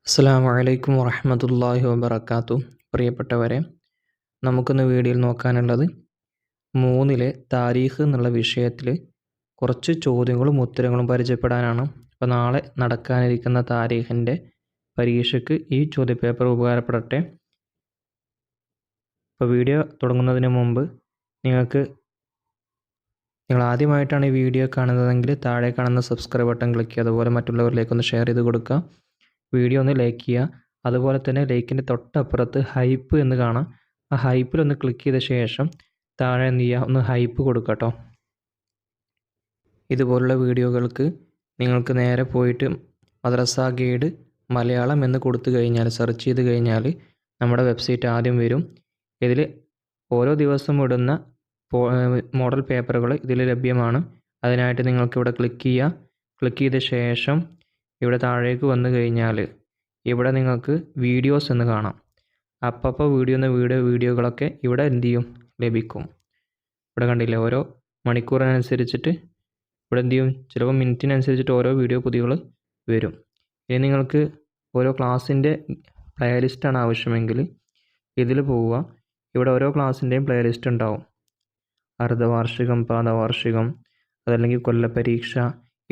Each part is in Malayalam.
അസ്സലാമു അലൈക്കും വറഹ്മത്തുള്ളാഹി വബറകാതുഹു. പ്രിയപ്പെട്ടവരെ, നമുക്കിന്ന് വീഡിയോയിൽ നോക്കാനുള്ളത് 3-ലെ താരീഖ് എന്നുള്ള വിഷയത്തിൽ കുറച്ച് ചോദ്യങ്ങളും ഉത്തരങ്ങളും പരിചയപ്പെടാനാണ്. അപ്പോൾ നാളെ നടക്കാനിരിക്കുന്ന താരീഖിൻ്റെ പരീക്ഷയ്ക്ക് ഈ ചോദ്യപേപ്പർ ഉപകാരപ്പെടട്ടെ. അപ്പോൾ വീഡിയോ തുടങ്ങുന്നതിന് മുമ്പ് നിങ്ങൾ ആദ്യമായിട്ടാണ് ഈ വീഡിയോ കാണുന്നതെങ്കിൽ താഴെ കാണുന്ന സബ്സ്ക്രൈബ് ബട്ടൺ ക്ലിക്ക് ചെയ്യുക. അതുപോലെ മറ്റുള്ളവരിലേക്കൊന്ന് ഷെയർ ചെയ്ത് കൊടുക്കുക. വീഡിയോ ഒന്ന് ലൈക്ക് ചെയ്യുക. അതുപോലെ തന്നെ ലൈക്കിൻ്റെ തൊട്ടപ്പുറത്ത് ഹൈപ്പ് എന്ന് കാണാം. ആ ഹൈപ്പിലൊന്ന് ക്ലിക്ക് ചെയ്ത ശേഷം താഴെ എന്ത് ചെയ്യുക, ഒന്ന് ഹൈപ്പ് കൊടുക്കുക കേട്ടോ. ഇതുപോലുള്ള വീഡിയോകൾക്ക് നിങ്ങൾക്ക് നേരെ പോയിട്ട് മദ്രസ ഗൈഡ് മലയാളം എന്ന് കൊടുത്തു കഴിഞ്ഞാൽ, സെർച്ച് ചെയ്ത് കഴിഞ്ഞാൽ നമ്മുടെ വെബ്സൈറ്റ് ആദ്യം വരും. ഇതിൽ ഓരോ ദിവസം ഇടുന്ന മോഡൽ പേപ്പറുകൾ ഇതിൽ ലഭ്യമാണ്. അതിനായിട്ട് നിങ്ങൾക്കിവിടെ ക്ലിക്ക് ചെയ്യുക. ക്ലിക്ക് ചെയ്ത ശേഷം ഇവിടെ താഴേക്ക് വന്നു കഴിഞ്ഞാൽ ഇവിടെ നിങ്ങൾക്ക് വീഡിയോസ് എന്ന് കാണാം. അപ്പോൾ വീഡിയോകളൊക്കെ ഇവിടെ എന്ത് ചെയ്യും, ലഭിക്കും. ഇവിടെ കണ്ടില്ലേ, ഓരോ മണിക്കൂറിനനുസരിച്ചിട്ട് ഇവിടെ എന്ത് ചെയ്യും, ചിലപ്പോൾ മിനിറ്റിനനുസരിച്ചിട്ട് ഓരോ വീഡിയോ പുതിയകൾ വരും. ഇനി നിങ്ങൾക്ക് ഓരോ ക്ലാസ്സിൻ്റെ പ്ലേലിസ്റ്റാണ് ആവശ്യമെങ്കിൽ ഇതിൽ പോവുക. ഇവിടെ ഓരോ ക്ലാസ്സിൻ്റെയും പ്ലേലിസ്റ്റ് ഉണ്ടാവും. അർദ്ധവാർഷികം, പാദവാർഷികം, അതല്ലെങ്കിൽ കൊല്ലപ്പരീക്ഷ,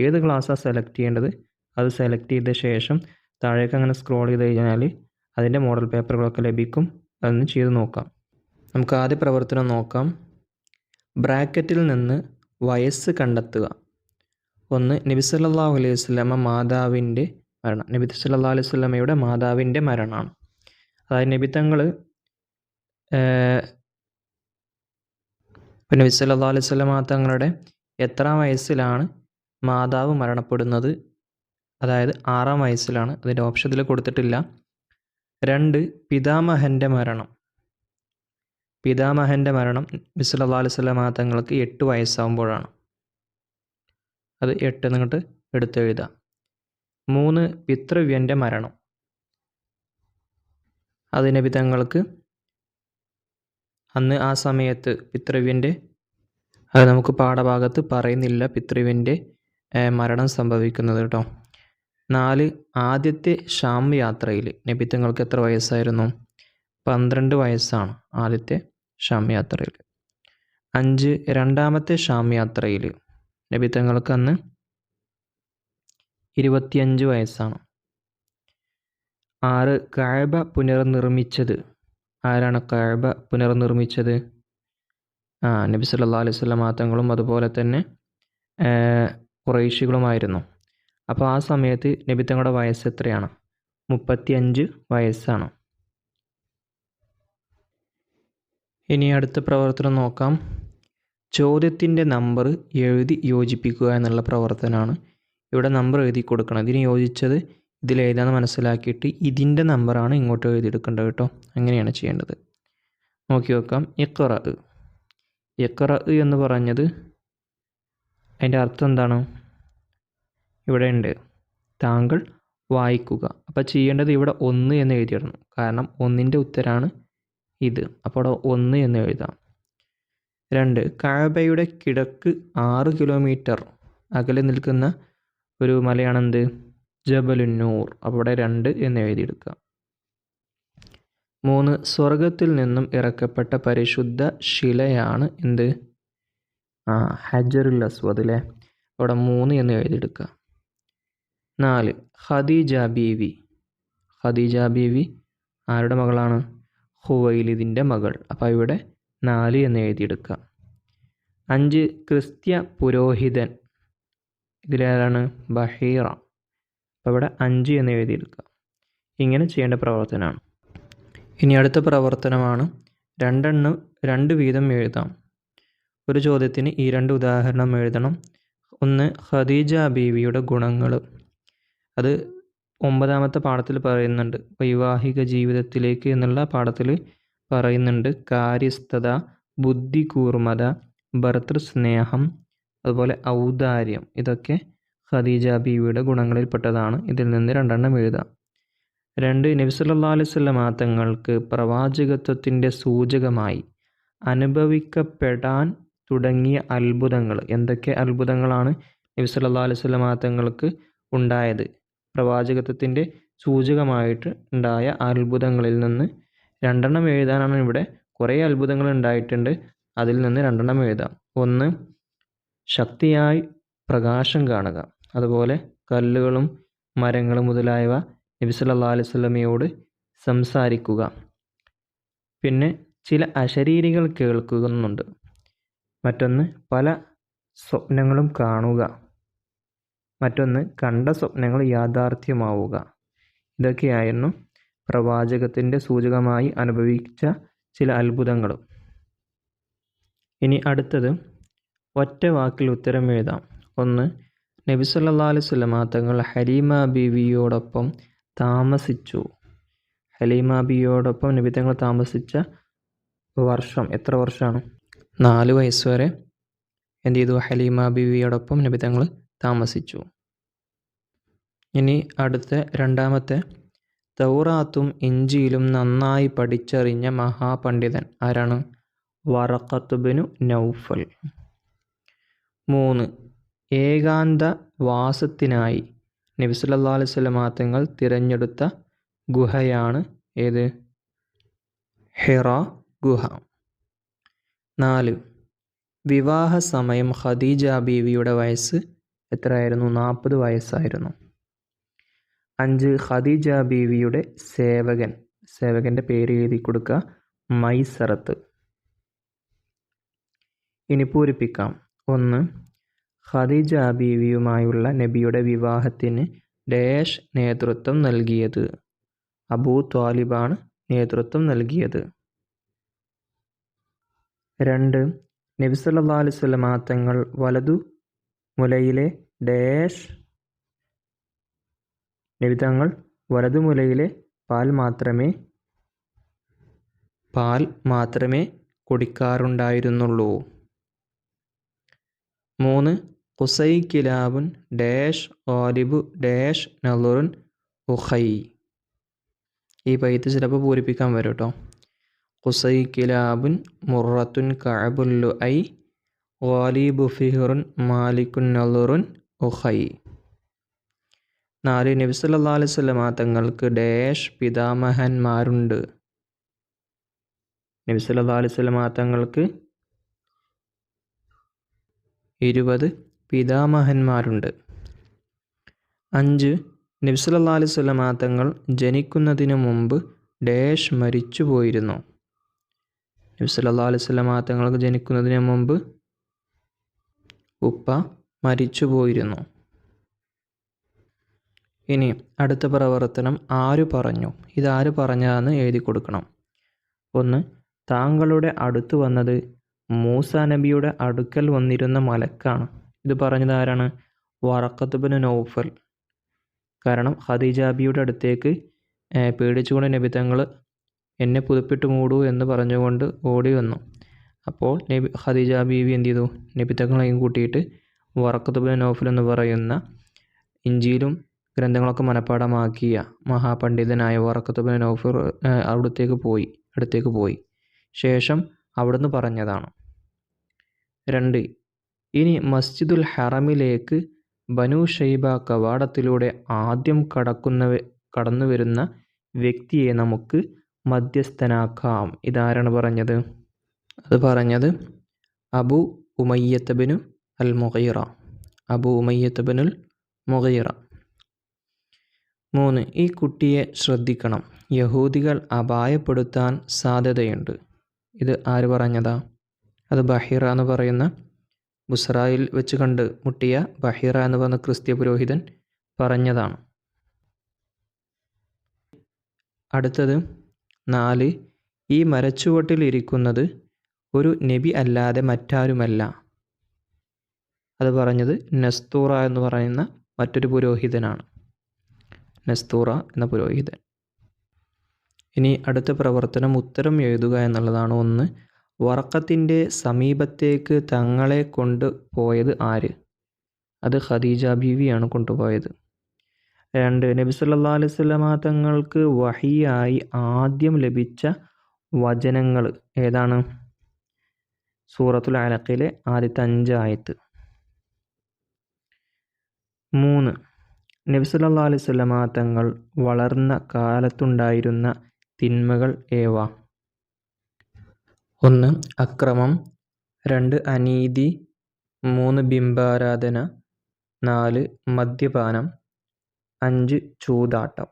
ഏത് ക്ലാസ്സാണ് സെലക്ട് ചെയ്യേണ്ടത് അത് സെലക്ട് ചെയ്ത ശേഷം താഴേക്ക് അങ്ങനെ സ്ക്രോൾ ചെയ്ത് കഴിഞ്ഞാൽ അതിൻ്റെ മോഡൽ പേപ്പറുകളൊക്കെ ലഭിക്കും. അതൊന്ന് ചെയ്ത് നോക്കാം. നമുക്ക് ആദ്യ പ്രവർത്തനം നോക്കാം. ബ്രാക്കറ്റിൽ നിന്ന് വയസ്സ് കണ്ടെത്തുക. 1. നബി സല്ലല്ലാഹു അലൈഹി വസല്ലമ മാതാവിൻ്റെ മരണം. നബി സല്ലല്ലാഹു അലൈഹി വസല്ലമയുടെ മാതാവിൻ്റെ മരണമാണ്. അതായത് നബി സല്ലല്ലാഹു അലൈഹി വസല്ലമ തങ്ങളുടെ എത്രാം വയസ്സിലാണ് മാതാവ് മരണപ്പെടുന്നത്? അതായത് 6-ാം വയസ്സിലാണ്. അതിൻ്റെ ഓപ്ഷൻ ഇതിൽ കൊടുത്തിട്ടില്ല. 2. പിതാമഹൻ്റെ മരണം. പിതാമഹൻ്റെ മരണം നബി സല്ലല്ലാഹു അലൈഹി വസല്ലമ തങ്ങൾക്ക് 8 വയസ്സാകുമ്പോഴാണ്. അത് 8 എന്നിട്ട് എടുത്തെഴുതാം. 3. പിതൃവ്യൻ്റെ മരണം. അത് നബി തങ്ങൾക്ക് അന്ന് ആ സമയത്ത് പിതൃവ്യൻ്റെ, അത് നമുക്ക് പാഠഭാഗത്ത് പറയുന്നില്ല പിതൃവ്യൻ്റെ മരണം സംഭവിക്കുന്നത് കേട്ടോ. 4. ആദ്യത്തെ ഷാം യാത്രയിൽ നബി തങ്ങൾക്ക് എത്ര വയസ്സായിരുന്നു? 12 വയസ്സാണ് ആദ്യത്തെ ഷാം യാത്രയിൽ. 5. രണ്ടാമത്തെ ഷാം യാത്രയിൽ നബി തങ്ങൾക്ക് അന്ന് 25 വയസ്സാണ്. 6. കഅബ പുനർനിർമ്മിച്ചത്. ആരാണ് കഅബ പുനർനിർമ്മിച്ചത്? നബി സല്ലല്ലാഹു അലൈഹി വസല്ലമ തങ്ങളും അതുപോലെ തന്നെ ഖുറൈശികളുമായിരുന്നു. അപ്പോൾ ആ സമയത്ത് നബി തങ്ങളുടെ വയസ്സ് എത്രയാണ്? 35 വയസ്സാണ്. ഇനി അടുത്ത പ്രവർത്തനം നോക്കാം. ചോദ്യത്തിൻ്റെ നമ്പർ എഴുതി യോജിപ്പിക്കുക എന്നുള്ള പ്രവർത്തനമാണ്. ഇവിടെ നമ്പർ എഴുതി കൊടുക്കണം. ഇതിന് യോജിച്ചത് ഇതിലേതാണെന്ന് മനസ്സിലാക്കിയിട്ട് ഇതിൻ്റെ നമ്പറാണ് ഇങ്ങോട്ട് എഴുതിയെടുക്കേണ്ടത് കേട്ടോ. അങ്ങനെയാണ് ചെയ്യേണ്ടത്. നോക്കി വെക്കാം. ഇഖ്റ എന്ന് പറഞ്ഞത് അതിൻ്റെ അർത്ഥം എന്താണ്? ഇവിടെ ഉണ്ട്, താങ്കൾ വായിക്കുക. അപ്പോൾ ചെയ്യേണ്ടത് ഇവിടെ 1 എന്ന് എഴുതിയിടണം. കാരണം 1ൻ്റെ ഉത്തരമാണ് ഇത്. അപ്പോൾ അവിടെ 1 എന്ന് എഴുതാം. 2. കഅബയുടെ കിഴക്ക് 6 കിലോമീറ്റർ അകലെ നിൽക്കുന്ന ഒരു മലയാണെന്ത്? ജബലുന്നൂർ. അപ്പോൾ ഇവിടെ 2 എന്ന് എഴുതിയെടുക്കുക. 3. സ്വർഗത്തിൽ നിന്നും ഇറക്കപ്പെട്ട പരിശുദ്ധ ശിലയാണ് എന്ത്? ഹജറുൽ അസ്വദ് അല്ലേ? അവിടെ 3 എന്ന് എഴുതിയെടുക്കുക. 4. ഖദീജ ബീവി. ഖദീജ ബീവി ആരുടെ മകളാണ്? ഖുവൈലിദിൻ്റെ മകൾ. അപ്പോൾ ഇവിടെ 4 എന്ന് എഴുതിയെടുക്കുക. 5. ക്രിസ്ത്യ പുരോഹിതൻ. ഇതിലേതാണ്? ബഹീറ. അപ്പോൾ ഇവിടെ 5 എന്ന് എഴുതിയെടുക്കുക. ഇങ്ങനെ ചെയ്യേണ്ട പ്രവർത്തനമാണ്. ഇനി അടുത്ത പ്രവർത്തനമാണ്. 2 വീതം എഴുതാം. ഒരു ചോദ്യത്തിന് ഈ 2 ഉദാഹരണം എഴുതണം. 1. ഖദീജ ബീവിയുടെ ഗുണങ്ങൾ. അത് 9-ാമത്തെ പാഠത്തിൽ പറയുന്നുണ്ട്. വൈവാഹിക ജീവിതത്തിലേക്ക് എന്നുള്ള പാഠത്തിൽ പറയുന്നുണ്ട്. കാര്യസ്ഥത, ബുദ്ധികൂർമ്മത, ഭർതൃസ്നേഹം, അതുപോലെ ഔദാര്യം, ഇതൊക്കെ ഖദീജ ബീവിയുടെ ഗുണങ്ങളിൽപ്പെട്ടതാണ്. ഇതിൽ നിന്ന് 2 എഴുതാം. 2. നബി സല്ലല്ലാഹു അലൈഹി വസല്ലമ തങ്ങൾക്ക് പ്രവാചകത്വത്തിൻ്റെ സൂചകമായി അനുഭവിക്കപ്പെടാൻ തുടങ്ങിയ അത്ഭുതങ്ങൾ. എന്തൊക്കെ അത്ഭുതങ്ങളാണ് നബി സല്ലല്ലാഹു അലൈഹി വസല്ലമ തങ്ങൾക്ക് ഉണ്ടായത്? പ്രവാചകത്വത്തിൻ്റെ സൂചകമായിട്ട് ഉണ്ടായ അത്ഭുതങ്ങളിൽ നിന്ന് 2 എഴുതാനാണ് ഇവിടെ. കുറേ അത്ഭുതങ്ങൾ ഉണ്ടായിട്ടുണ്ട്, അതിൽ നിന്ന് 2 എഴുതാം. ഒന്ന്, ശക്തിയായി പ്രകാശം കാണുക. അതുപോലെ കല്ലുകളും മരങ്ങളും മുതലായവ നബി സല്ലല്ലാഹു അലൈഹി വസല്ലമയോട് സംസാരിക്കുക. പിന്നെ ചില അശരീരികൾ കേൾക്കുന്നുണ്ട്. മറ്റൊന്ന്, പല സ്വപ്നങ്ങളും കാണുക. മറ്റൊന്ന്, കണ്ട സ്വപ്നങ്ങൾ യാഥാർത്ഥ്യമാവുക. ഇതൊക്കെയായിരുന്നു പ്രവാചകത്തിൻ്റെ സൂചകമായി അനുഭവിച്ച ചില അത്ഭുതങ്ങൾ. ഇനി അടുത്തത് ഒറ്റ വാക്കിൽ ഉത്തരം എഴുതാം. ഒന്ന്, നബി സല്ലല്ലാഹു അലൈഹി വസല്ലമ തങ്ങൾ ഹലീമ ബീവിയോടൊപ്പം താമസിച്ചു. ഹലീമ ബീവിയോടൊപ്പം നബി തങ്ങൾ താമസിച്ച വർഷം എത്ര വർഷമാണ്? 4 വയസ്സ് വരെ എന്ത് ചെയ്തു? ഹലീമ ബീവിയോടൊപ്പം നബി തങ്ങൾ താമസിച്ചു. ഇനി അടുത്ത രണ്ടാമത്തെ, തൗറാത്തും ഇഞ്ചീലും നന്നായി പഠിച്ചറിഞ്ഞ മഹാപണ്ഡിതൻ ആരാണ്? വറഖത്ത് ബിനു നൗഫൽ. 3, ഏകാന്ത വാസത്തിനായി നബി സല്ലല്ലാഹു അലൈഹി വസല്ലമ തങ്ങൾ തിരഞ്ഞെടുത്ത ഗുഹയാണ് ഏത്? ഹിറാ ഗുഹ. 4, വിവാഹ സമയം ഖദീജ ബീവിയുടെ വയസ്സ് എത്രയായിരുന്നു? 40 വയസ്സായിരുന്നു. 5, ഖദീജ ബീവിയുടെ സേവകൻ്റെ പേര് എഴുതി കൊടുക്കുക, മൈസറത്ത്. ഇനി പൂരിപ്പിക്കാം. 1, ഖദീജ ബീവിയുമായുള്ള നബിയുടെ വിവാഹത്തിന് ഡാഷ് നേതൃത്വം നൽകിയത്? അബൂ ത്വാലിബാണ് നേതൃത്വം നൽകിയത്. 2, നബി സല്ലല്ലാഹു അലൈഹി വസല്ലമ തങ്ങൾ വലതു മുലയിലെ ഡാഷ് നബി തങ്ങൾ വലതു മുലയിലെ പാൽ മാത്രമേ കുടിക്കാറുണ്ടായിരുന്നുള്ളൂ. 3, ഖുസൈ കിലാബുൻ ഡാഷ് ഗാലിബു ഡാഷ് നളുറുൻ ഉഖൈ. ഈ ബൈത്ത് ചിലപ്പോൾ പൂരിപ്പിക്കാൻ വരും കേട്ടോ. ഖുസൈ കിലാബുൻ മുറത്തുൻ കഅബുൽ ലുഐ ഗാലിബു ഫിഹ്റുൻ മാലിക്കുൻ നളുറുൻ ഉഖൈ. 4, നബി സല്ലല്ലാഹു അലൈഹി വസല്ലമ തങ്ങൾക്ക് ഡാഷ് പിതാമഹന്മാരുണ്ട്? നബി സല്ലല്ലാഹു അലൈഹി വസല്ലമ തങ്ങൾക്ക് 20 പിതാമഹന്മാരുണ്ട്. 5, നബി സല്ലല്ലാഹു അലൈഹി വസല്ലമ തങ്ങൾ ജനിക്കുന്നതിന് മുമ്പ് ഡാഷ് മരിച്ചു പോയിരുന്നു? നബി സല്ലല്ലാഹു അലൈഹി വസല്ലമ തങ്ങൾക്ക് ജനിക്കുന്നതിന് മുമ്പ് ഉപ്പ മരിച്ചു പോയിരുന്നു. ഇനി അടുത്ത പ്രവർത്തനം, ആര് പറഞ്ഞു? ഇതാര് പറഞ്ഞതാണെന്ന് എഴുതി കൊടുക്കണം. 1, താങ്കളുടെ അടുത്ത് വന്നത് മൂസാ നബിയുടെ അടുക്കൽ വന്നിരുന്ന മലക്കാണ്. ഇത് പറഞ്ഞത് ആരാണ്? വറഖത്ത് ബിനു നൗഫൽ. കാരണം ഖദീജ ബീവിയുടെ അടുത്തേക്ക് പേടിച്ചുകൊണ്ട് നബി തങ്ങൾ എന്നെ പുതുപ്പിട്ട് മൂടൂ എന്ന് പറഞ്ഞുകൊണ്ട് ഓടി വന്നു. അപ്പോൾ ഖദീജ ബീവി എന്ത് ചെയ്തു? നബി തങ്ങളെയും കൂട്ടിയിട്ട് വറഖത്ത് ബിനു നൗഫൽ എന്ന് പറയുന്ന ഇഞ്ചീലും ഗ്രന്ഥങ്ങളൊക്കെ മനഃപ്പാടമാക്കിയ മഹാപണ്ഡിതനായ വറഖത്ത് ബിനു നൗഫൽ അടുത്തേക്ക് പോയി. ശേഷം അവിടുന്ന് പറഞ്ഞതാണ്. 2, ഇനി മസ്ജിദുൽ ഹറമിലേക്ക് ബനു ഷൈബ കവാടത്തിലൂടെ ആദ്യം കടന്നു വരുന്ന വ്യക്തിയെ നമുക്ക് മധ്യസ്ഥനാക്കാം. ഇതാരാണ് പറഞ്ഞത്? അത് പറഞ്ഞത് അബൂ ഉമയ്യത്ത് ബിനു അൽ മുഗീറ. 3, ഈ കുട്ടിയെ ശ്രദ്ധിക്കണം, യഹൂദികൾ അപായപ്പെടുത്താൻ സാധ്യതയുണ്ട്. ഇത് ആര് പറഞ്ഞതാ? അത് ബഹീറ എന്ന് പറയുന്ന ബുസ്രായിൽ വെച്ച് കണ്ട് മുട്ടിയ ബഹീറ എന്ന് പറയുന്ന ക്രിസ്ത്യ പുരോഹിതൻ പറഞ്ഞതാണ്. അടുത്തത് 4, ഈ മരച്ചുവട്ടിൽ ഇരിക്കുന്നത് ഒരു നബി അല്ലാതെ മറ്റാരുമല്ല. അത് പറഞ്ഞത് നസ്തൂറ എന്ന് പറയുന്ന മറ്റൊരു പുരോഹിതനാണ്. നസ്തൂറ എന്ന പുരോഹിതൻ. ഇനി അടുത്ത പ്രവർത്തനം ഉത്തരം എഴുതുക എന്നുള്ളതാണ്. 1, വറഖത്തിൻ്റെ സമീപത്തേക്ക് തങ്ങളെ കൊണ്ടുപോയത് ആര്? അത് ഖദീജ ബീവിയാണ് കൊണ്ടുപോയത്. 2, നബി സല്ലല്ലാഹു അലൈഹി വസല്ലമ തങ്ങൾക്ക് വഹിയായി ആദ്യം ലഭിച്ച വചനങ്ങൾ ഏതാണ്? സൂറത്തുൽ അലഖിലെ ആദ്യത്തെ 5 ആയത്ത്. 3, നബി സല്ലല്ലാഹു അലൈഹി വസല്ലമ തങ്ങൾ വളർന്ന കാലത്തുണ്ടായിരുന്ന തിന്മകൾ ഏവ? 1. അക്രമം, 2. അനീതി, 3. ബിംബാരാധന, 4. മദ്യപാനം, 5. ചൂതാട്ടം.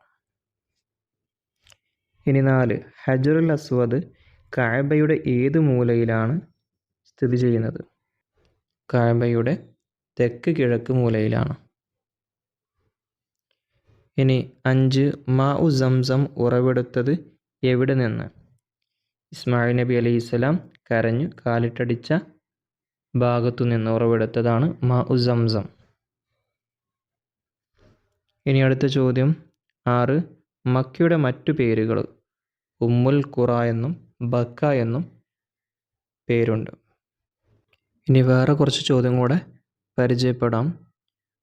ഇനി 4. ഹജറുൽ അസ്വദ് കഅബയുടെ ഏത് മൂലയിലാണ് സ്ഥിതി ചെയ്യുന്നത്? കഅബയുടെ തെക്ക് കിഴക്ക് മൂലയിലാണ്. ഇനി 5. മാഉ സംസം ഉറവെടുത്തത് എവിടെ നിന്ന്? ഇസ്മായിൽ നബി അലൈഹിസ്സലാം കരഞ്ഞു കാലിട്ടടിച്ച ഭാഗത്തു നിന്ന് ഉറവെടുത്തതാണ് മാഉ സംസം. ഇനി അടുത്ത ചോദ്യം 6. മക്കയുടെ മറ്റു പേരുകൾ. ഉമ്മുൽ ഖുറ എന്നും ബക്ക എന്നും പേരുണ്ട്. ഇനി വേറെ കുറച്ച് ചോദ്യം കൂടെ പരിചയപ്പെടാം.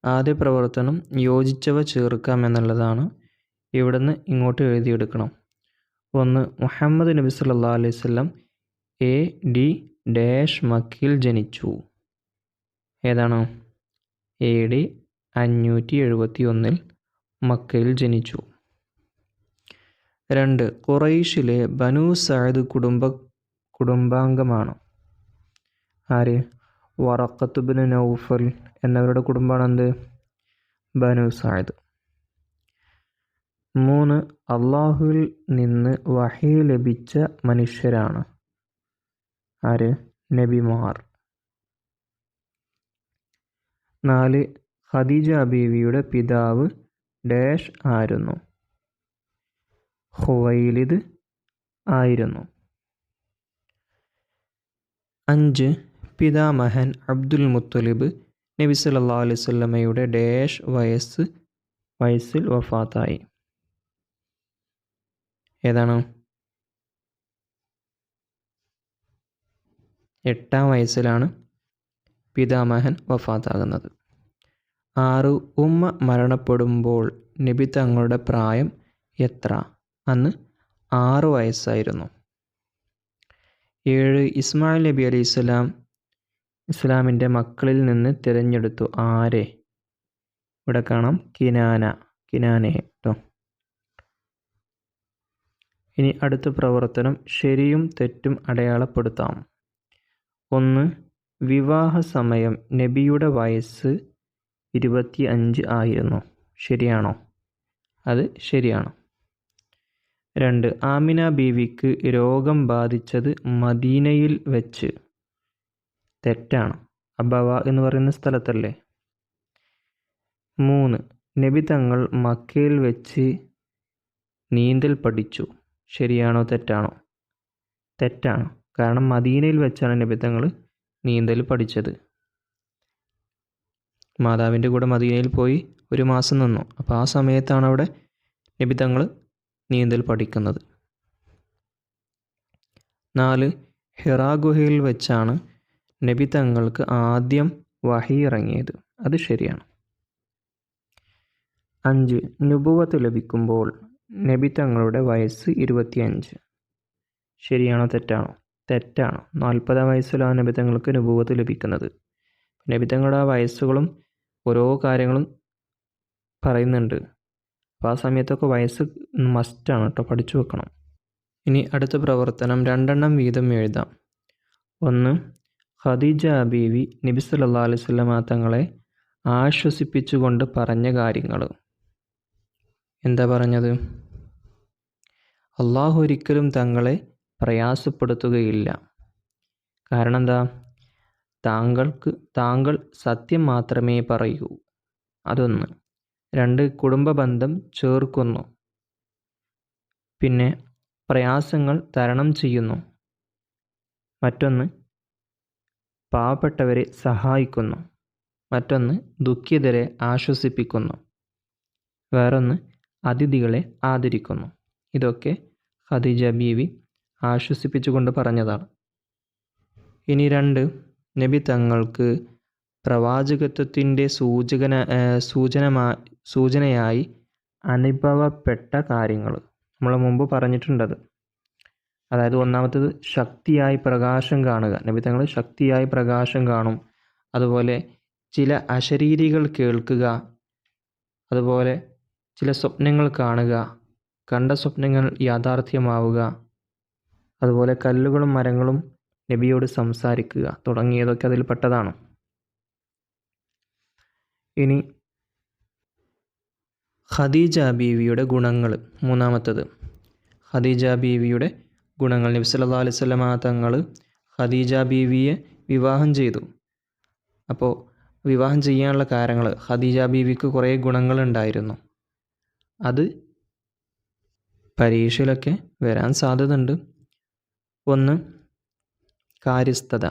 ആദ്യ പ്രവർത്തനം യോജിച്ചവ ചേർക്കാം എന്നുള്ളതാണ്. ഇവിടുന്ന് ഇങ്ങോട്ട് എഴുതിയെടുക്കണം. 1. മുഹമ്മദ് നബി സല്ലല്ലാഹു അലൈഹി വസല്ലം AD മക്കയിൽ ജനിച്ചു. ഏതാണ്? AD 571 മക്കയിൽ ജനിച്ചു. 2. ഖുറൈശിലെ ബനു സഅദ് കുടുംബാംഗമാണ്. ആര്? വറഖത്ത് ഇബ്നു നൗഫൽ എന്നവരുടെ കുടുംബമാണ് എന്ത്? ബനു സഅദ്. 3. അള്ളാഹുവിൽ നിന്ന് വഹി ലഭിച്ച മനുഷ്യരാണ്. ആര്? നബിമാർ. 4. ഖദീജ ബീവിയുടെ പിതാവ് ആയിരുന്നു? ഖുവൈലിദ് ആയിരുന്നു. 5. പിതാമഹൻ അബ്ദുൽ മുത്തലിബ് നബി സല്ലല്ലാഹു അലൈഹി വസല്ലമയുടെ വയസ്സിൽ വഫാത്തായി. ഏതാണ്? 8-ാം വയസ്സിലാണ് പിതാമഹൻ വഫാത്താകുന്നത്. 6. ഉമ്മ മരണപ്പെടുമ്പോൾ നബി തങ്ങളുടെ പ്രായം എത്ര? അന്ന് 6 വയസ്സായിരുന്നു. 7. ഇസ്മായിൽ നബി അലൈഹിസ്സലാം ഇസ്ലാമിൻ്റെ മക്കളിൽ നിന്ന് തിരഞ്ഞെടുത്തു. ആരെ? ഇവിടെ കാണാം കിനാനയെ കേട്ടോ. ഇനി അടുത്ത പ്രവർത്തനം ശരിയും തെറ്റും അടയാളപ്പെടുത്താം. 1. വിവാഹ സമയം നബിയുടെ വയസ്സ് 25 ആയിരുന്നു. ശരിയാണോ? അത് ശരിയാണ്. 2. ആമിന ബീവിക്ക് രോഗം ബാധിച്ചത് മദീനയിൽ വെച്ച്. തെറ്റാണ്. അബവ എന്ന് പറയുന്ന സ്ഥലത്തല്ലേ. 3. നബി തങ്ങൾ മക്കയിൽ വെച്ച് നീന്തൽ പഠിച്ചു. ശരിയാണോ തെറ്റാണോ? തെറ്റാണ്. കാരണം മദീനയിൽ വെച്ചാണ് നബി തങ്ങൾ നീന്തൽ പഠിച്ചത്. മാതാവിൻ്റെ കൂടെ മദീനയിൽ പോയി 1 മാസം നിന്നു. അപ്പോൾ ആ സമയത്താണ് അവിടെ നബി തങ്ങൾ നീന്തൽ പഠിക്കുന്നത്. 4. ഹിറാ ഗുഹയിൽ വെച്ചാണ് നബി തങ്ങൾക്ക് ആദ്യം വഹി ഇറങ്ങിയത്. അത് ശരിയാണ്. 5. നുബുവത്ത് ലഭിക്കുമ്പോൾ നബി തങ്ങളുടെ വയസ്സ് 25. ശരിയാണോ തെറ്റാണോ? തെറ്റാണ്. 40-ാം വയസ്സിലാണ് നബി തങ്ങൾക്ക് നുബുവത്ത് ലഭിക്കുന്നത്. നബി തങ്ങളുടെ ആ വയസ്സുകളും ഓരോ കാര്യങ്ങളും പറയുന്നുണ്ട്. അപ്പോൾ ആ സമയത്തൊക്കെ വയസ്സ് മസ്റ്റാണ് കേട്ടോ, പഠിച്ചു വെക്കണം. ഇനി അടുത്ത പ്രവർത്തനം 2 വീതം എഴുതാം. 1. ഖദീജ ബീവി നബി സല്ലല്ലാഹു അലൈഹി വസല്ലമ തങ്ങളെ ആശ്വസിപ്പിച്ചുകൊണ്ട് പറഞ്ഞ കാര്യങ്ങൾ. എന്താ പറഞ്ഞത്? അള്ളാഹു ഒരിക്കലും തങ്ങളെ പ്രയാസപ്പെടുത്തുകയില്ല. കാരണം എന്താ? താങ്കൾ സത്യം മാത്രമേ പറയൂ. അതൊന്ന്. 2. കുടുംബ ബന്ധം ചേർക്കുന്നു. പിന്നെ പ്രയാസങ്ങൾ തരണം ചെയ്യുന്നു. മറ്റൊന്ന് പാവപ്പെട്ടവരെ സഹായിക്കുന്നു. മറ്റൊന്ന് ദുഃഖിതരെ ആശ്വസിപ്പിക്കുന്നു. വേറൊന്ന് അതിഥികളെ ആദരിക്കുന്നു. ഇതൊക്കെ ഖദീജ ബീവി ആശ്വസിപ്പിച്ചുകൊണ്ട് പറഞ്ഞതാണ്. ഇനി 2. നബി തങ്ങൾക്ക് പ്രവാചകത്വത്തിൻ്റെ സൂചനയായി അനുഭവപ്പെട്ട കാര്യങ്ങൾ നമ്മൾ മുമ്പ് പറഞ്ഞിട്ടുണ്ടത്. അതായത് ഒന്നാമത്തേത് ശക്തിയായി പ്രകാശം കാണുക. നബി തങ്ങൾ ശക്തിയായി പ്രകാശം കാണും. അതുപോലെ ചില അശരീരികൾ കേൾക്കുക. അതുപോലെ ചില സ്വപ്നങ്ങൾ കാണുക, കണ്ട സ്വപ്നങ്ങൾ യാഥാർത്ഥ്യമാവുക, അതുപോലെ കല്ലുകളും മരങ്ങളും നബിയോട് സംസാരിക്കുക തുടങ്ങിയതൊക്കെ അതിൽപ്പെട്ടതാണ്. ഇനി ഖദീജ ബീവിയുടെ ഗുണങ്ങൾ, മൂന്നാമത്തത് ഖദീജ ബീവിയുടെ ഗുണങ്ങൾ. നബി സല്ലല്ലാഹു അലൈഹി വസല്ലമ തങ്ങൾ ഖദീജ ബീവിയെ വിവാഹം ചെയ്തു. അപ്പോൾ വിവാഹം ചെയ്യാനുള്ള കാരണങ്ങൾ, ഖദീജ ബീവിക്ക് കുറേ ഗുണങ്ങളുണ്ടായിരുന്നു. അത് പരീക്ഷയിലൊക്കെ വരാൻ സാധ്യതയുണ്ട്. 1 കാര്യസ്ഥത,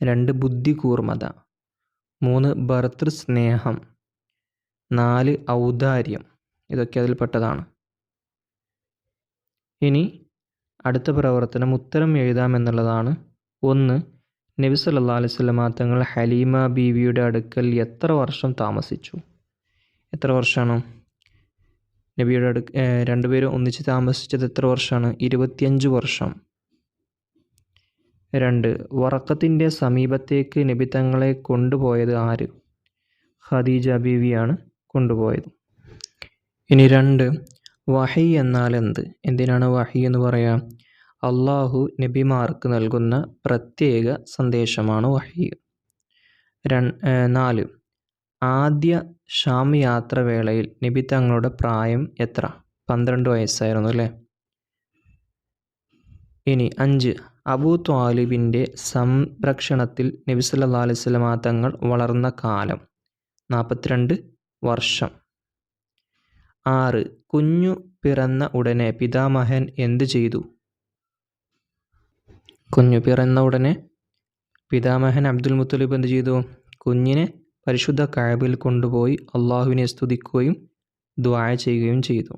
2 ബുദ്ധികൂർമ്മത, 3 ഭർതൃസ്നേഹം, 4 ഔദാര്യം. ഇതൊക്കെ അതിൽപ്പെട്ടതാണ്. ഇനി അടുത്ത പ്രവർത്തനം ഉത്തരം എഴുതാമെന്നുള്ളതാണ്. 1 നബി സല്ലല്ലാഹു അലൈഹി വസല്ലമ തങ്ങൾ ഹലീമ ബീവിയുടെ അടുക്കൽ എത്ര വർഷം താമസിച്ചു? എത്ര വർഷമാണ് നബിയുടെ രണ്ടുപേരും ഒന്നിച്ച് താമസിച്ചത്? എത്ര വർഷമാണ്? 25 വർഷം. 2 വറക്കത്തിൻ്റെ സമീപത്തേക്ക് നബി തങ്ങളെ കൊണ്ടുപോയത് ആര്? ഖദീജ ബീവിയാണ് കൊണ്ടുപോയത്. ഇനി 2 വഹി എന്നാൽ എന്ത്? എന്തിനാണ് വഹി എന്ന് പറയാം? അള്ളാഹു നബിമാർക്ക് നൽകുന്ന പ്രത്യേക സന്ദേശമാണ് വഹി. 4 ആദ്യ ഷാം യാത്ര വേളയിൽ നബി തങ്ങളുടെ പ്രായം എത്ര? 12 വയസ്സായിരുന്നു അല്ലേ? ഇനി 5 അബൂ ത്വാലിബിൻ്റെ സംരക്ഷണത്തിൽ നബി സല്ലല്ലാഹു അലൈഹി വസല്ലമ തങ്ങൾ വളർന്ന കാലം 42 വർഷം. 6 കുഞ്ഞു പിറന്ന ഉടനെ പിതാമഹൻ എന്ത് ചെയ്തു? കുഞ്ഞു പിറന്ന ഉടനെ പിതാമഹൻ അബ്ദുൽ മുത്തലിബ് എന്ത് ചെയ്തു? കുഞ്ഞിനെ പരിശുദ്ധ കഅബയിൽ കൊണ്ടുപോയി അള്ളാഹുവിനെ സ്തുതിക്കുകയും ദുആ ചെയ്യുകയും ചെയ്തു.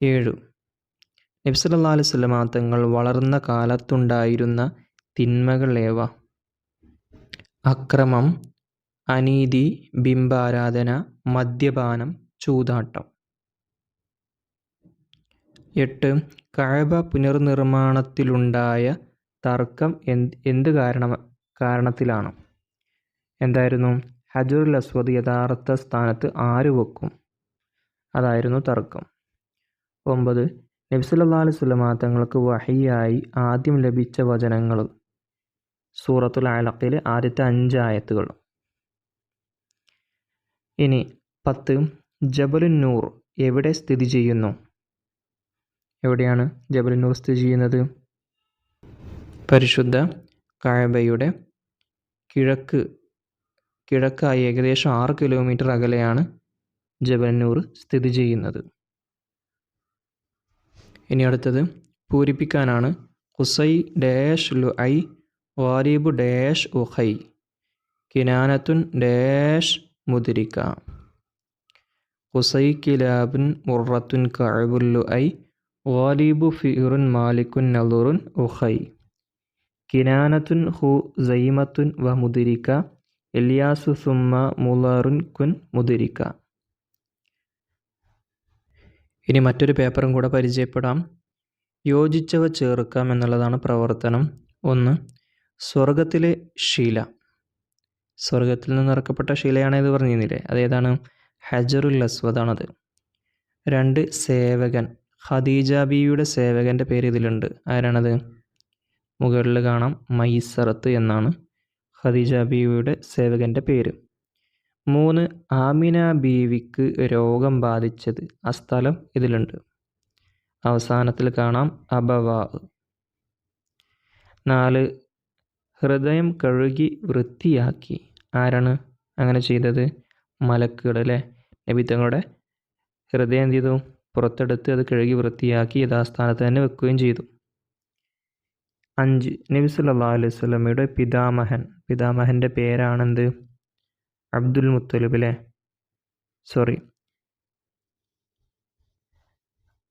7 നബി സല്ലല്ലാഹു അലൈഹി വസല്ലമ തങ്ങൾ വളർന്ന കാലത്തുണ്ടായിരുന്ന തിന്മകൾ ഏവ? അക്രമം, അനീതി, ബിംബാരാധന, മദ്യപാനം, ചൂതാട്ടം. 8 കഅബ പുനർനിർമ്മാണത്തിലുണ്ടായ തർക്കം എന്ത് കാരണത്തിലാണ്? എന്തായിരുന്നു? ഹജറുൽ അസ്വദ് യഥാർത്ഥ സ്ഥാനത്ത് ആര് വെക്കും? അതായിരുന്നു തർക്കം. 9 നബി സല്ലല്ലാഹു അലൈഹി വസല്ലമ തങ്ങൾക്ക് വഹിയായി ആദ്യം ലഭിച്ച വചനങ്ങൾ. സൂറത്തുൽ അലഖിലെ ആദ്യത്തെ 5 ആയത്തുകൾ. ഇനി 10 ജബലുൻ നൂർ എവിടെ സ്ഥിതി ചെയ്യുന്നു? എവിടെയാണ് ജബലുൻ നൂർ സ്ഥിതി ചെയ്യുന്നത്? പരിശുദ്ധ കഅബയുടെ കിഴക്കായി ഏകദേശം 6 കിലോമീറ്റർ അകലെയാണ് ജബലുൻ നൂർ സ്ഥിതി ചെയ്യുന്നത്. ഇനി അടുത്തത് പൂരിപ്പിക്കാനാണ്. ഖുസൈ ഡാഷ് ലുഐ വാരിബു ഡാഷ് ഉഖൈ കിനാനത്തുൻ ഡാഷ് മുദ്രിക. ഖുസൈ കിലാബുൻ മുറത്തുൻ കഅബുൽ ലുഐ വാലിബു ഫിറുൻ മാലിക്കുൻ നളുറുൻ ഉഖൈ കിനാനത്തുൻ ഹു സൈമത്തുൻ വ മുദ്രിക ഇല്യാസു സുമ്മ മുളറുൻ കുൻ മുദ്രിക. ഇനി മറ്റൊരു പേപ്പറും കൂടെ പരിചയപ്പെടാം. യോജിച്ചവ ചേർക്കാം എന്നുള്ളതാണ് പ്രവർത്തനം. 1 സ്വർഗത്തിലെ ശില. സ്വർഗത്തിൽ നിന്ന് ഇറക്കപ്പെട്ട ശിലയാണെന്ന് പറഞ്ഞിരുന്നില്ലേ? അതേതാണ്? ഹജറുൽ അസ്വദാണത്. 2 സേവകൻ. ഖദീജ ബീവിയുടെ സേവകൻ്റെ പേര് ഇതിലുണ്ട്. ആരാണത്? മുകളിൽ കാണാം, മൈസറത്ത് എന്നാണ് ഖദീജ ബീവിയുടെ സേവകൻ്റെ പേര്. 3 ആമിന ബീവിക്ക് രോഗം ബാധിച്ചത്. ആ സ്ഥലം ഇതിലുണ്ട്. അവസാനത്തിൽ കാണാം അബവാ. 4 ഹൃദയം കഴുകി വൃത്തിയാക്കി. ആരാണ് അങ്ങനെ ചെയ്തത്? മലക്കുകൾ അല്ലേ? നബി തങ്ങളുടെ ഹൃദയം എന്ത് ചെയ്തു? പുറത്തെടുത്ത് അത് കഴുകി വൃത്തിയാക്കി യഥാസ്ഥാനത്ത് തന്നെ വെക്കുകയും ചെയ്തു. 5 നബി സല്ലല്ലാഹു അലൈഹി വസല്ലമയുടെ പിതാമഹൻ്റെ പേരാണെന്ത്? അബ്ദുൽ മുത്തലിബ് അല്ലേ?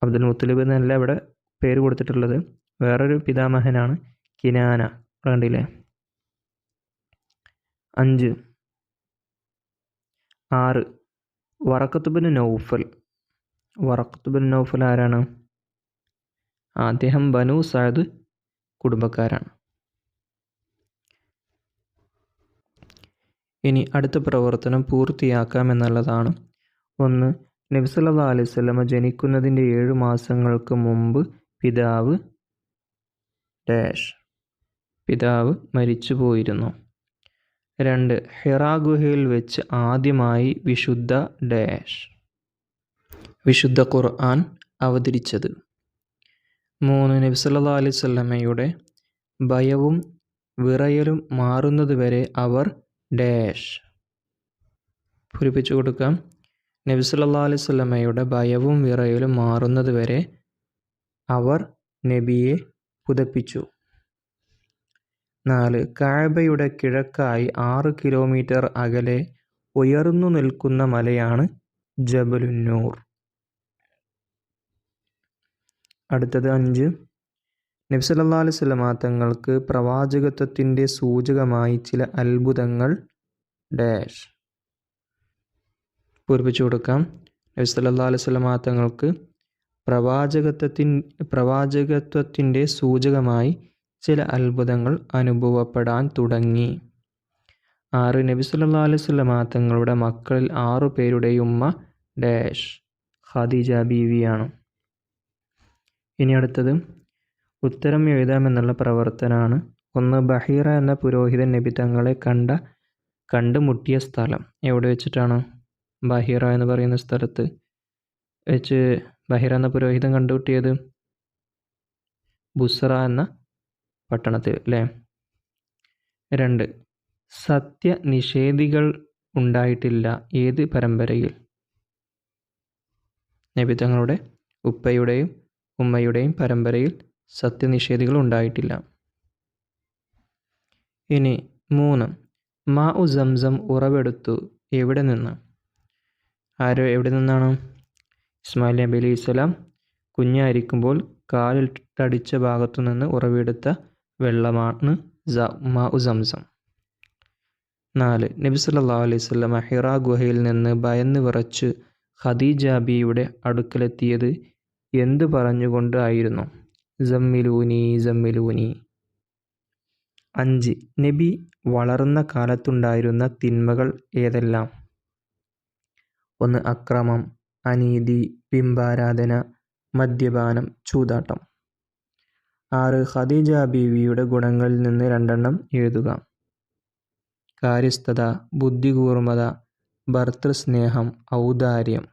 അബ്ദുൽ മുത്തലിബ് എന്നല്ല ഇവിടെ പേര് കൊടുത്തിട്ടുള്ളത്. വേറൊരു പിതാമഹനാണ് കിനാന. കണ്ടില്ലേ? 5 6 വറഖത്ത് ബിൻ നൗഫൽ ആരാണ്? അദ്ദേഹം ബനു സഅദ് കുടുംബക്കാരാണ്. ഇനി അടുത്ത പ്രവർത്തനം പൂർത്തിയാക്കാം എന്നുള്ളതാണ്. ഒന്ന്, നബി സല്ലല്ലാഹു അലൈഹി വസല്ലമ ജനിക്കുന്നതിൻ്റെ 7 മാസങ്ങൾക്ക് മുമ്പ് പിതാവ് ഡാഷ് പിതാവ് മരിച്ചു പോയിരുന്നു. 2, ഹിറാ ഗുഹയിൽ വെച്ച് ആദ്യമായി വിശുദ്ധ ഡാഷ് വിശുദ്ധ ഖുർആൻ അവതരിച്ചത്. 3, നബി സല്ലല്ലാഹു അലൈഹി വസല്ലമയുടെ ഭയവും വിറയലും മാറുന്നതുവരെ അവർ ഡാഷ് പൂരിപ്പിച്ചു കൊടുക്കാം. നബി സല്ലല്ലാഹു അലൈഹി വസല്ലമയുടെ ഭയവും വിറയലും മാറുന്നതുവരെ അവർ നബിയെ പുതപ്പിച്ചു. 4, കഅബയുടെ കിഴക്കായി 6 കിലോമീറ്റർ അകലെ ഉയർന്നു നിൽക്കുന്ന മലയാണ് ജബലുന്നൂർ. അടുത്തത് 5, നബി സല്ലല്ലാഹു അലൈഹി വസല്ലമ തങ്ങൾക്ക് പ്രവാചകത്വത്തിൻ്റെ സൂചകമായി ചില അത്ഭുതങ്ങൾ ഡാഷ് പൂരിപ്പിച്ചു കൊടുക്കാം. നബി സല്ലല്ലാഹു അലൈഹി വസല്ലമ തങ്ങൾക്ക് പ്രവാചകത്വത്തിൻ്റെ സൂചകമായി ചില അത്ഭുതങ്ങൾ അനുഭവപ്പെടാൻ തുടങ്ങി. 6, നബി സല്ലല്ലാഹു അലൈഹി വസല്ലമ തങ്ങളുടെ മക്കളിൽ 6 പേരുടെയും ഉമ്മ ഡാഷ് ഖദീജ ബീവിയാണ്. ഇനി അടുത്തത് ഉത്തരം എഴുതാമെന്നുള്ള പ്രവർത്തനമാണ്. 1, ബഹീറ എന്ന പുരോഹിതൻ നബി തങ്ങളെ കണ്ടുമുട്ടിയ സ്ഥലം എവിടെ വെച്ചിട്ടാണ്? ബഹീറ എന്ന് പറയുന്ന സ്ഥലത്ത് വെച്ച് ബഹീറ എന്ന പുരോഹിതൻ കണ്ടുമുട്ടിയത് ബുസ്ര എന്ന പട്ടണത്തിൽ അല്ലേ. 2, സത്യനിഷേധികൾ ഉണ്ടായിട്ടില്ല ഏത് പരമ്പരയിൽ? നബി തങ്ങളുടെ ഉപ്പയുടെയും ഉമ്മയുടെയും പരമ്പരയിൽ സത്യനിഷേധികൾ ഉണ്ടായിട്ടില്ല. ഇനി 3, മാഉ സംസം ഉറവെടുത്തു എവിടെ നിന്ന്? എവിടെ നിന്നാണ്? ഇസ്മായിൽ നബി അലൈഹി സ്വലാം കുഞ്ഞായിരിക്കുമ്പോൾ കാലിൽ തടിച്ച ഭാഗത്തു നിന്ന് ഉറവെടുത്ത വെള്ളമാണ് മാഉ സംസം. 4, നബി സല്ലല്ലാഹു അലൈഹി വസല്ലമ ഹിറാ ഗുഹയിൽ നിന്ന് ഭയന്ന് വിറച്ച് ഖദീജ ബീവിയുടെ അടുക്കലെത്തിയത് എന്തു പറഞ്ഞുകൊണ്ട് ആയിരുന്നു? സമ്മിലൂനി സമ്മിലൂനി. 5, നബി വളർന്ന കാലത്തുണ്ടായിരുന്ന തിന്മകൾ ഏതെല്ലാം? 1, അക്രമം, അനീതി, ബിംബാരാധന, മദ്യപാനം, ചൂതാട്ടം. 6, ഖദീജ ബീവിയുടെ ഗുണങ്ങളിൽ നിന്ന് 2 എഴുതുക. കാര്യസ്ഥത, ബുദ്ധികൂർമ്മത, ഭർതൃസ്നേഹം, ഔദാര്യം.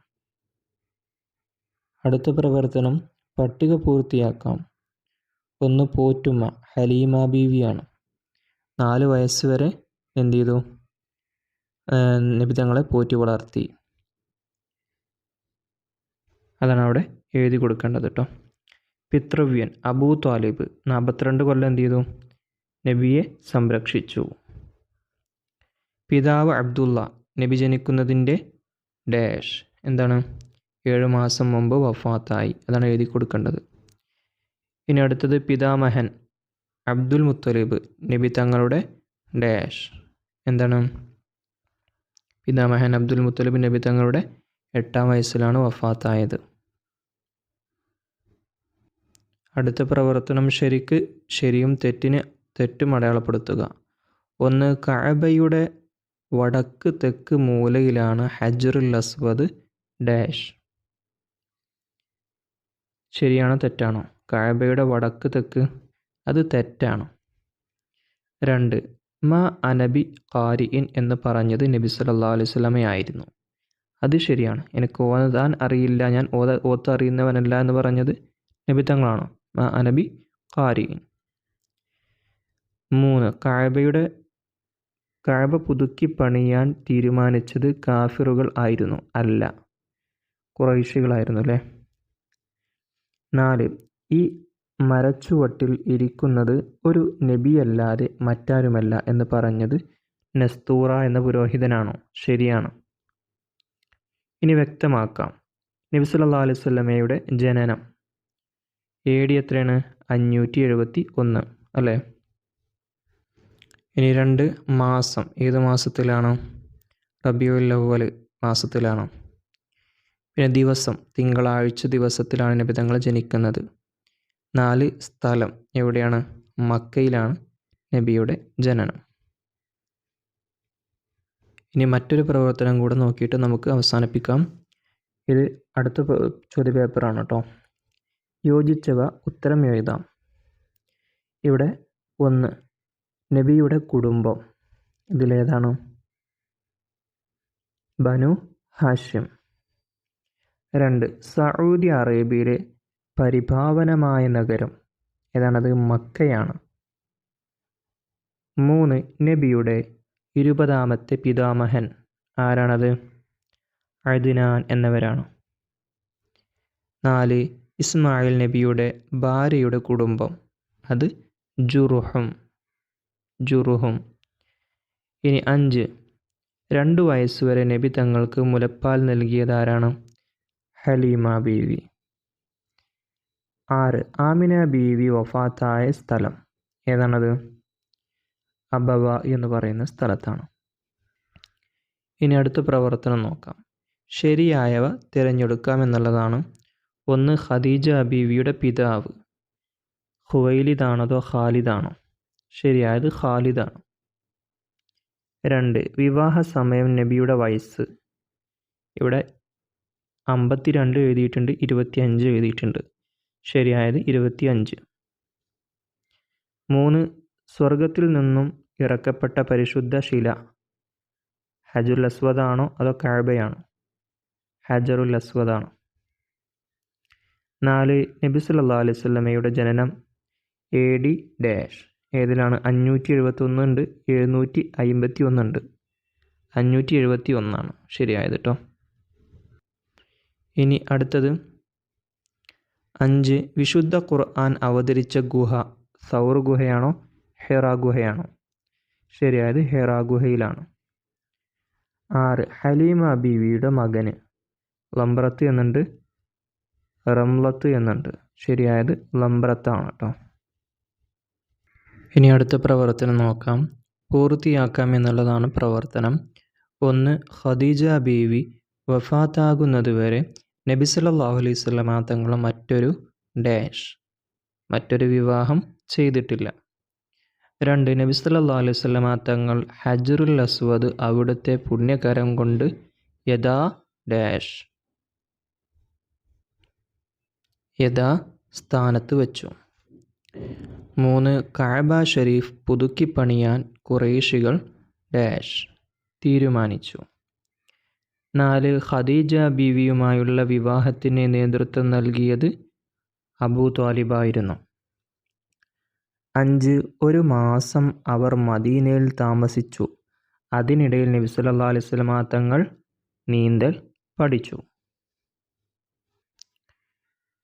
അടുത്ത പ്രവർത്തനം പട്ടിക പൂർത്തിയാക്കാം. 1, പോറ്റുമ്മ ഹലീമ ബീവിയാണ്. 4 വയസ്സ് വരെ എന്ത് ചെയ്തു? നബി തങ്ങളെ പോറ്റി വളർത്തി. അതാണ് അവിടെ എഴുതി കൊടുക്കേണ്ടത് കേട്ടോ. പിതൃവ്യൻ അബൂ ത്വാലിബ് 42 കൊല്ലം എന്ത് ചെയ്തു? നബിയെ സംരക്ഷിച്ചു. പിതാവ് അബ്ദുള്ള നബി ജനിക്കുന്നതിൻ്റെ ഡാഷ് എന്താണ്? 7 മാസം മുമ്പ് വഫാത്തായി. അതാണ് എഴുതി കൊടുക്കേണ്ടത്. ഇനി അടുത്തത് പിതാമഹൻ അബ്ദുൽ മുത്തലിബ് നബി തങ്ങളുടെ ഡാഷ് എന്താണ്? പിതാമഹൻ അബ്ദുൽ മുത്തലിബ് നബി തങ്ങളുടെ 8-ാം വയസ്സിലാണ് വഫാത്തായത്. അടുത്ത പ്രവർത്തനം ശരിയും തെറ്റും അടയാളപ്പെടുത്തുക. 1, കഅബയുടെ വടക്ക് തെക്ക് മൂലയിലാണ് ഹജറുൽ അസ്വദ് ഡാഷ് ശരിയാണോ തെറ്റാണോ? കഅബയുടെ വടക്ക് തെക്ക് അത് തെറ്റാണ്. 2, മാ അനബി ഖാരിഇൻ എന്ന് പറഞ്ഞത് നബി സല്ലല്ലാഹു അലൈഹി വസല്ലമയായിരുന്നു. അത് ശരിയാണ്. എനിക്ക് ഓതാൻ അറിയില്ല, ഞാൻ ഓത്തറിയുന്നവനല്ല എന്ന് പറഞ്ഞത് നബി തങ്ങളാണോ? മാ അനബി ഖാരിഇൻ. 3, കഅബ പുതുക്കി പണിയാൻ തീരുമാനിച്ചത് കാഫിറുകൾ ആയിരുന്നു. അല്ല, ഖുറൈശികളായിരുന്നു അല്ലേ. 4, ഈ മരച്ചുവട്ടിൽ ഇരിക്കുന്നത് ഒരു നബിയല്ലാതെ മറ്റാരുമല്ല എന്ന് പറഞ്ഞത് നസ്തൂറ എന്ന പുരോഹിതനാണോ? ശരിയാണ്. ഇനി വ്യക്തമാക്കാം. നബി സല്ലല്ലാഹു അലൈഹി വസല്ലമയുടെ ജനനം AD എത്രയാണ്? 571 അല്ലേ. ഇനി 2, മാസം ഏത് മാസത്തിലാണ്? റബീഉൽ അവ്വൽ മാസത്തിലാണ്. പിന്നെ ദിവസം തിങ്കളാഴ്ച ദിവസത്തിലാണ് നബി തങ്ങൾ ജനിക്കുന്നത്. 4, സ്ഥലം എവിടെയാണ്? മക്കയിലാണ് നബിയുടെ ജനനം. ഇനി മറ്റൊരു പ്രവർത്തനം കൂടെ നോക്കിയിട്ട് നമുക്ക് അവസാനിപ്പിക്കാം. ഇത് അടുത്ത ചോദ്യപേപ്പറാണ് കേട്ടോ. യോജിച്ചവ ഉത്തരം എഴുതാം. ഇവിടെ 1 നബിയുടെ കുടുംബം, ഇതിലേതാണ്? ബനു ഹാഷിം. 2 സൗദി അറേബ്യയിലെ പരിപാവനമായ നഗരം ഏതാണത്? മക്കയാണ്. 3 നബിയുടെ 20ാമത്തെ പിതാമഹൻ ആരാണത്? അദ്നാൻ എന്നവരാണ്. 4 ഇസ്മായിൽ നബിയുടെ ഭാര്യയുടെ കുടുംബം, അത് ജുറുഹും. ഇനി 5 2 വയസ്സുവരെ നബി തങ്ങൾക്ക് മുലപ്പാൽ നൽകിയതാരാണ്? ഹലീമ ബീവി. 6 ആമിന ബീവി വഫാത്തായ സ്ഥലം ഏതാണത്? അബവ എന്ന് പറയുന്ന സ്ഥലത്താണ്. ഇനി അടുത്ത പ്രവർത്തനം നോക്കാം. ശരിയായവ തിരഞ്ഞെടുക്കാം എന്നുള്ളതാണ്. 1 ഖദീജ ബീവിയുടെ പിതാവ് ഖുവൈലിദാണോ അതോ ഖാലിദാണോ? ശരിയായത് ഖാലിദാണ്. 2 വിവാഹ സമയം നബിയുടെ വയസ്സ്, ഇവിടെ 52 എഴുതിയിട്ടുണ്ട്, 25 എഴുതിയിട്ടുണ്ട്. ശരിയായത് 25. 3 സ്വർഗത്തിൽ നിന്നും ഇറക്കപ്പെട്ട പരിശുദ്ധ ശില ഹജറുൽ അസ്വദാണോ അതോ കഅബയാണോ? ഹജറുൽ അസ്വദാണ്. 4 നബി സല്ലല്ലാഹു അലൈഹി വസല്ലമയുടെ ജനനം AD ഡാഷ് ഏതിലാണ്? 571 ഉണ്ട്, 751 ഉണ്ട്. 571 ശരിയായത് കേട്ടോ. ഇനി അടുത്തത് 5 വിശുദ്ധ ഖുർആൻ അവതരിച്ച ഗുഹ സൗർ ഗുഹയാണോ ഹിറാ ഗുഹയാണോ? ശരിയായത് ഹിറാ ഗുഹയിലാണ്. 6 ഹലീമ ബീവിയുടെ മകന് ലംബ്രത്ത് എന്നുണ്ട്, റംലത്ത് എന്നുണ്ട്. ശരിയായത് ലംബ്രത്താണ് കേട്ടോ. ഇനി അടുത്ത പ്രവർത്തനം നോക്കാം. പൂർത്തിയാക്കാം എന്നുള്ളതാണ് പ്രവർത്തനം. 1 ഖദീജ ബീവി വഫാത്താകുന്നതുവരെ നബി സല്ലല്ലാഹു അലൈഹി വസല്ലമ തങ്ങൾ മറ്റൊരു വിവാഹം ചെയ്തിട്ടില്ല. 2 നബി സല്ലല്ലാഹു അലൈഹി വസല്ലമ തങ്ങൾ ഹജറുൽ അസ്വദ് അവിടുത്തെ പുണ്യകരം കൊണ്ട് യഥാ സ്ഥാനത്ത് വെച്ചു. 3 കഅബ ഷരീഫ് പുതുക്കി പണിയാൻ ഖുറൈശികൾ തീരുമാനിച്ചു. 4 ഖദീജ ബീവിയുമായുള്ള വിവാഹത്തിന് നേതൃത്വം നൽകിയത് അബൂ ത്വാലിബായിരുന്നു. 5 1 മാസം അവർ മദീനയിൽ താമസിച്ചു. അതിനിടയിൽ നബി സല്ലല്ലാഹു അലൈഹി വസല്ലമ തങ്ങൾ നീന്തൽ പഠിച്ചു.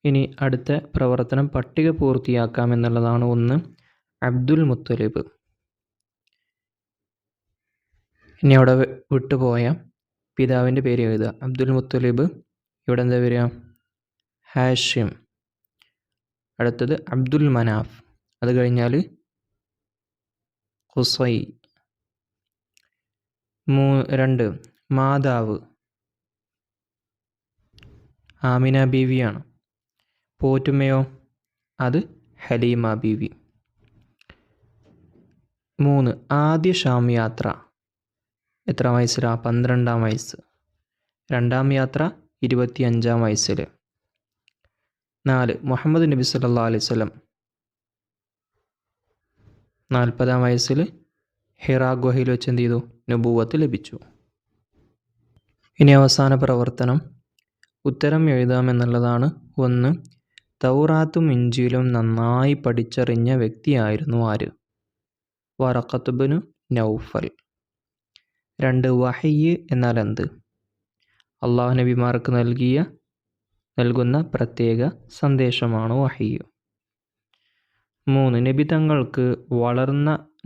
ഇനി അടുത്ത പ്രവർത്തനം പട്ടിക പൂർത്തിയാക്കാം എന്നുള്ളതാണ്. 1 അബ്ദുൽ മുത്തലിബ്. ഇനി അവിടെ വിട്ടുപോയ പിതാവിൻ്റെ പേര് എഴുതുക. അബ്ദുൽ മുത്തലിബ്, ഇവിടെ എന്താ വരിക? ഹാഷിം. അടുത്തത് അബ്ദുൽ മനാഫ്, അത് കഴിഞ്ഞാൽ ഖുസൈ. 2 മാതാവ് ആമിന ബീവിയാണ്. പോറ്റുമ്മയോ? അത് ഹലീമ ബീവി. 3 ആദ്യ ഷാം യാത്ര എത്ര വയസ്സിലാ? 12-ാം വയസ്സ്. 2ാം യാത്ര 25-ാം വയസ്സിൽ. 4 മുഹമ്മദ് നബി സല്ലല്ലാഹു അലൈഹി വസല്ലം 40-ാം വയസ്സിൽ ഹിറാ ഗുഹയിൽ വെച്ച് എന്ത് ചെയ്തു? നുബുവത്ത് ലഭിച്ചു. ഇനി അവസാന പ്രവർത്തനം ഉത്തരം എഴുതാമെന്നുള്ളതാണ്. 1 തൗറാത്തും ഇഞ്ചീലും നന്നായി പഠിച്ചറിഞ്ഞ വ്യക്തിയായിരുന്നു ആര്? വറഖത്ത് ഇബ്നു നൗഫൽ. 2 വഹയ്യ് എന്നാൽ എന്ത്? അള്ളാഹു നബിമാർക്ക് നൽകുന്ന പ്രത്യേക സന്ദേശമാണ് വഹയ്യ്. 3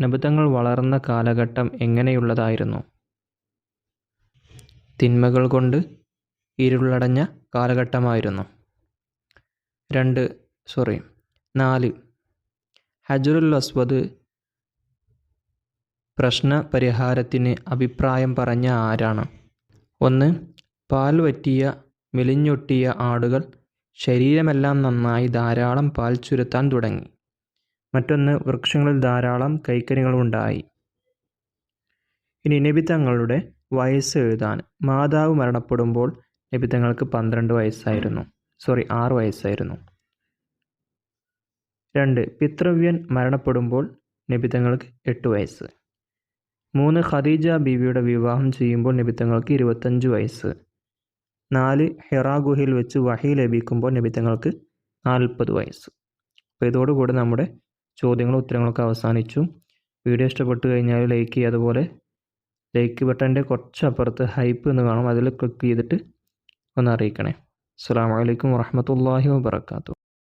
നബിതങ്ങൾ വളർന്ന കാലഘട്ടം എങ്ങനെയുള്ളതായിരുന്നു? തിന്മകൾ കൊണ്ട് ഇരുളടഞ്ഞ കാലഘട്ടമായിരുന്നു. 4 ഹജറുൽ അസ്വദ് പ്രശ്ന പരിഹാരത്തിന് അഭിപ്രായം പറഞ്ഞ ആരാണ്? 1 പാൽ വറ്റിയ മെലിഞ്ഞൊട്ടിയ ആടുകൾ ശരീരമെല്ലാം നന്നായി ധാരാളം പാൽ ചുരത്താൻ തുടങ്ങി. മറ്റൊന്ന് വൃക്ഷങ്ങളിൽ ധാരാളം കൈക്കനികളുണ്ടായി. ഇനി നബി തങ്ങളുടെ വയസ്സ് എഴുതാൻ. മാതാവ് മരണപ്പെടുമ്പോൾ നബി തങ്ങൾക്ക് 12 വയസ്സായിരുന്നു. 6 വയസ്സായിരുന്നു. 2. പിതൃവ്യൻ മരണപ്പെടുമ്പോൾ നബി തങ്ങൾക്ക് 8 വയസ്സ്. 3. ഖദീജ ബീവിയുടെ വിവാഹം ചെയ്യുമ്പോൾ നബി തങ്ങൾക്ക് 25 വയസ്സ്. 4. ഹിറാ ഗുഹയിൽ വെച്ച് വഹി ലഭിക്കുമ്പോൾ നബി തങ്ങൾക്ക് 40 വയസ്സ്. അപ്പോൾ ഇതോടുകൂടി നമ്മുടെ ചോദ്യങ്ങളും ഉത്തരങ്ങളൊക്കെ അവസാനിച്ചു. വീഡിയോ ഇഷ്ടപ്പെട്ടു കഴിഞ്ഞാൽ ലൈക്ക് ചെയ്യുക. അതുപോലെ ലൈക്ക് ബട്ടൻ്റെ കുറച്ചപ്പുറത്ത് ഹൈപ്പ് എന്ന് കാണും, അതിൽ ക്ലിക്ക് ചെയ്തിട്ട് ഒന്ന് അറിയിക്കണേ. അസ്സലാമു അലൈക്കും വറഹ്മത്തുള്ളാഹി വബറകാതുഹു.